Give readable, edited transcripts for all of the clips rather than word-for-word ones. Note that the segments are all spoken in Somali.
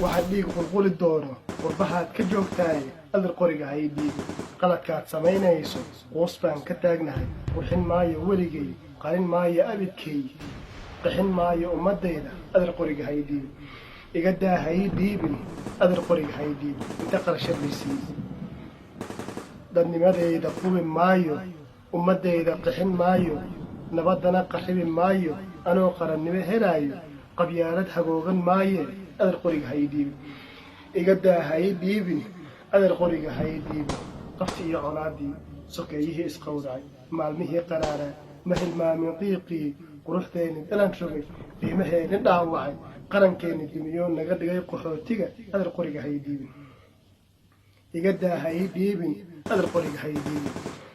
waxaad dhiig qulquli doono qurbahaad ka joogtaay adar qoriga hay dhiibi qaladkaad samaynayso qoos baan ka taagnahay qurxin maayo weligay qarin maayo abidkay qixin maayo ummadayda adar qoriga hay dhiibi iga daa hay dhiibin adar qoriga hay dhiibi inta qarashadiisii dadnimadayda qubi maayo ummadayda qixin maayo nabadana qarribi maayo anoo qarannimo helaayo qabyaalad hagoogan maaye adar qoriga hay dhiibi iga daa hay dhiibin adar qoriga hay dhiibi qafti iyo colaadii sokeeyihii isqowracay maalmihii qaraaraa ma hilmaamin qiiqii quruxdeenni dhalan rogay qiimaheedni dhaawacay qarankeenni dimiyo naga dhigay qaxootiga adar qoriga hay dhiibin iga daa hay dhiibin adar qoriga hay dhiibin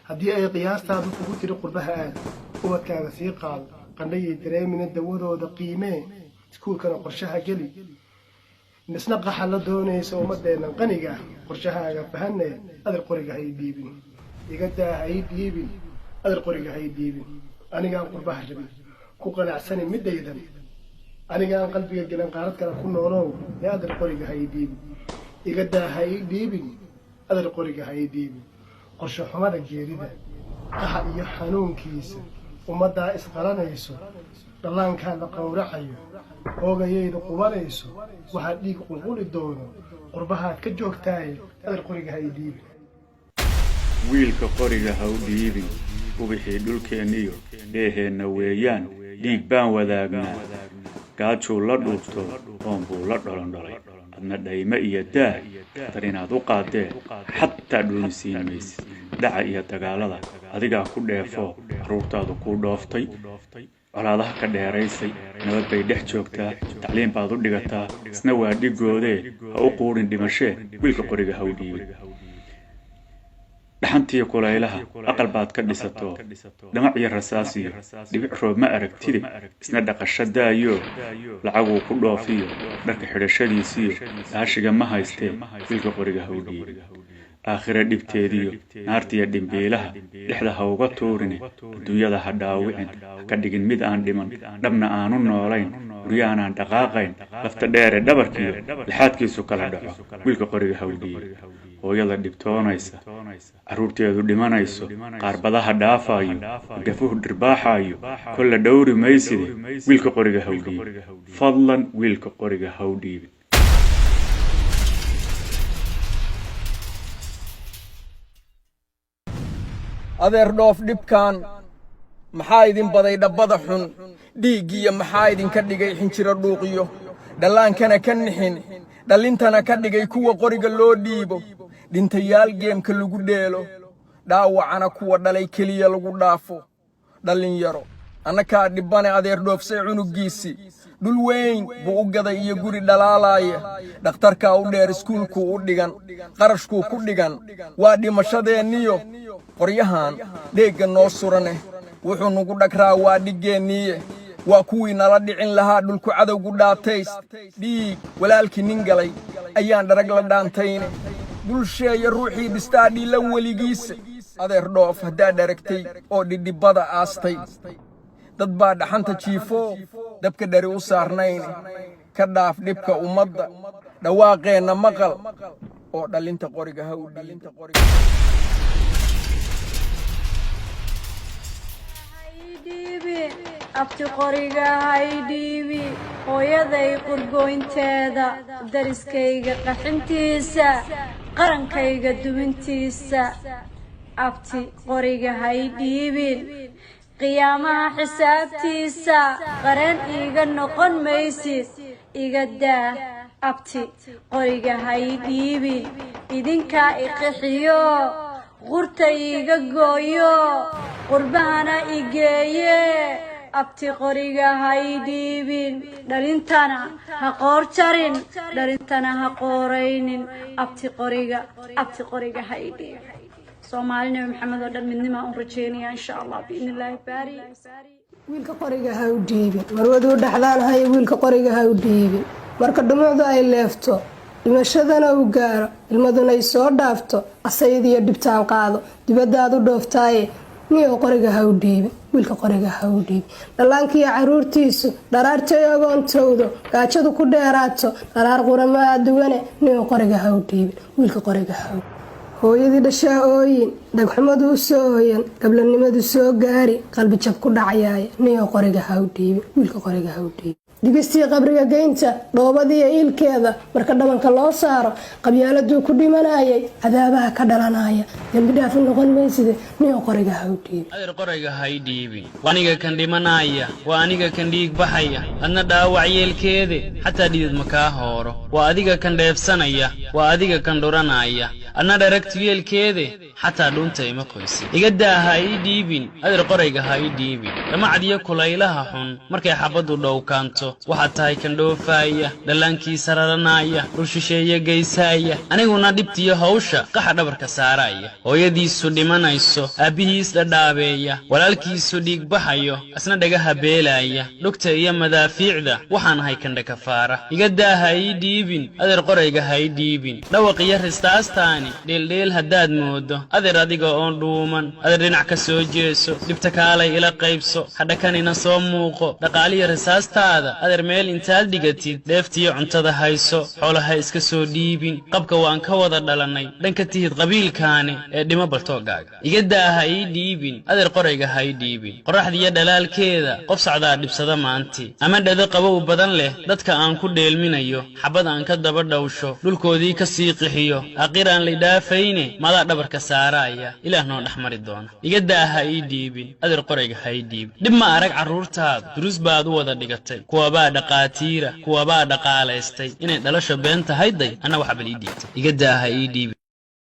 haddii ay qiyaastaadu kugu tiri qurbaha aad ubadkaaga sii qaado qandhayay dareemina dawadooda qiimee iskuulkana qorshaha geli misna qaxa la doonaysa ummadeennan qaniga qorshahaaga fahanee adar qoriga hay dhiibin iga daa hay dhiibin adar qoriga hay dhiibin anigaan qurbaha rabin ku qanacsani midaydan anigaan qalbiga gelan qaarad kale ku noolow ee adar qoriga hay dhiibin iga daa hay dhiibin adar qoriga hay dhiibin qorsho xumada geerida qaxa iyo xanuunkiisa ummaddaa isqaranayso dhallaankaa la qowracayo hoogayayda qubanayso waxaad dhiig qulquli doono qurbahaad ka joogtaay adar qoriga hay dhiibin wiilka qoriga ha u dhiibin ubixii dhulkeenniyo dheeheenna weeyaan dhiig baan wadaagnaa gaajuu la dhuubto oonbuu la dholondholay adna dhayme iyo daa dar inaad u qaadee xataa dhuunisiin maysid dhaca iyo dagaalada adigaa ku dheefo carruurtaadu kuu dhooftay colaadaha ka dheeraysay nabad bay dhex joogtaa tacliin baad u dhigataa isna waa dhigoodee ha u quudhin dhimashee wiilka qoriga ha u dhiibin dhaxantiyo kulaylaha aqal baad ka dhisato dhamac iyo rasaasiyo dhibic roob ma aragtide isna dhaqasho daayo lacaguu ku dhoofiyo dharka xidhashadiisiyo dhaashiga ma haystee wiilka qoriga ha u dhiibin aakhira dhibteediyo naartiyo dhimbiilaha dhexda ha uga tuurine adduunyada ha dhaawicin ha ka dhigin mid aan dhiman dhabna aanu noolayn guryaanaan dhaqaaqayn lafta dheere dhabarkiyo lixaadkiisu kala dhaco wiilka qoriga ha u dhiibin hooyada dhibtoonaysa carruurteedu dhimanayso qaarbadaha dhaafayo gafuhu dhirbaaxayo kolla dhowri mayside wiilka qoriga ha u dhiibin fadlan wiilka qoriga ha u dhiibin adeer dhoof dhibkaan maxaa idin baday dhabbada xun dhiiggiiyo maxaa idinka dhigay xinjiro dhuuqiyo dhallaankana ka nixin dhallintana ka dhigay kuwa qoriga loo dhiibo dhintayaal geemka lagu dheelo dhaawacana kuwa dhalay keliya lagu dhaafo dhallinyaro annakaa dhibbane adeer dhoofsay cunuggiisii dhul weyn buu u gaday iyo guri dhalaalaaya dhakhtarkaa u dheer iskuulkuu u dhigan qarashkuu ku dhigan waa dhimashadeenniyo qoryahan dheegga noo surane wuxuu nugu dhagraa waa dhigeenniiye waa kuwii nala dhicin lahaa dhulku cadowgu dhaatays dhiig walaalkii nin galay ayaan dharag la dhaantayne dulsheeya ruuxii dhistaa dhiilan weligiisa adeer dhoof haddaad aragtay oo dhidhibbada aastay dad baa dhaxanta jiifoo dabka dhari u saarnayne ka dhaaf dhibka ummadda dhawaaqeenna maqal oo dhallinta qoriga ha u dhiibin abti qoriga hay dhiibi hooyaday qurgoynteeda dariskayga qaxintiisa qarankayga dumintiisa abti qoriga hay dhiibin qiyaamaha xisaabtiisa qaran iiga noqon maysid iga daa abti qoriga hay dhiibin idinkaa iqixiyo qurta iiga gooyo qurbahana igeeye abti qoriga hay dhiibin dhalintana ha qoor jarin dhalintana ha qooraynin abti qoriga hay dhiibin Soomaali Nabi Maxamed oo dhan midnimo aan rajeynaya insha Allah biin Ilaahi baari wiilka qoriga ha u dhiibin marwadu dhaxlaan hay wiilka qoriga ha u dhiibin marka dhumucdu ay leefto dhimashadana uu gaaro ilmaduna ay soo dhaafto asaydiyo dhibtaan qaado dibadaadu dhooftaaye niyo qoriga ha u dhiibin wiilka qoriga ha u dhiibin dhallaankiiyo caruurtiisu dharaartay agoontowdo gaajadu ku dheeraato dharaar quramaa duwane niyo qoriga ha u dhiibin wiilka qoriga ha u hooyadii dhashaa ooyin dhagxumadu u soo ooyan gablanimadu soo gaari qalbi jab ku dhacayaaya niyo qoriga ha u dhiibin wiilka qoriga ha u dhiibin digistii qabriga geynta dhoobadiiyo iilkeeda marka dhabanka loo saaro qabyaaladuu ku dhimanayay cadaabaha ka dhalanaya dembi dhaaf u noqon mayside niyo qoriga ha u dhiibin adeer qoriga ha i dhiibin waa aniga kan dhimanaya waa aniga kan dhiig baxaya adna dhaawac yeelkeede xataa dhidid ma kaa hooro waa adiga kan dheefsanaya waa adiga kan dhuranaya adna dharagtu yeelkeede xataa dhunta ima qoysin iga daa ha ii dhiibin adeer qoriga ha ii dhiibin dhamacdiyo kulaylaha xun markay xabaddu dhowkaanto waxaad tahay kan dhoofaaya dhallaankiisa raranaya dhulshisheeye geysaaya aniguna dhibtiyo hawsha qaxa dhabarka saaraya hooyadiisu dhimanayso aabbihiis dhadhaabeeya walaalkiisu dhiig baxayo asna dhagaha beelaaya dhugta iyo madaafiicda waxaan ahay kan dhakafaara iga daa ha ii dhiibin adeer qorayga ha ii dhiibin dhawaqiyo ristaastaani dheeldheel haddaad moodo adeer adiga oon dhuuman adeer dhinac ka soo jeeso dhibta kaalay ila qaybso hadhakanina soo muuqo dhaqaaliyo risaastaada adeer meel intaad dhigatid dheeftiyo cuntada hayso xoolaha iska soo dhiibin qabka waan ka wada dhalannay dhanka tihid qabiilkaani ee dhimo baltoogaaga iga daa ha ii dhiibin adeer qorayga ha ii dhiibin qorraxdiyo dhalaalkeeda qof socdaa dhibsada maanti ama dhado qabow badan leh dadka aan ku dheelminayo xabad aan ka daba dhawsho dhulkoodii ka sii qixiyo aqir aan laydhaafayne madaa dhabarka saaraaya ilaah noo dhex mari doona iga daa ha ii dhiibin adeer qorayga ha ii dhiibin dhib ma arag carruurtaadu duruus baad u wada dhigatay kuwabaa dhaqaatiira kuwabaa dhaqaalaystay inay dhalasho been tahayday anna waxbal ii dhiibtay iga daa ha ii dhiibin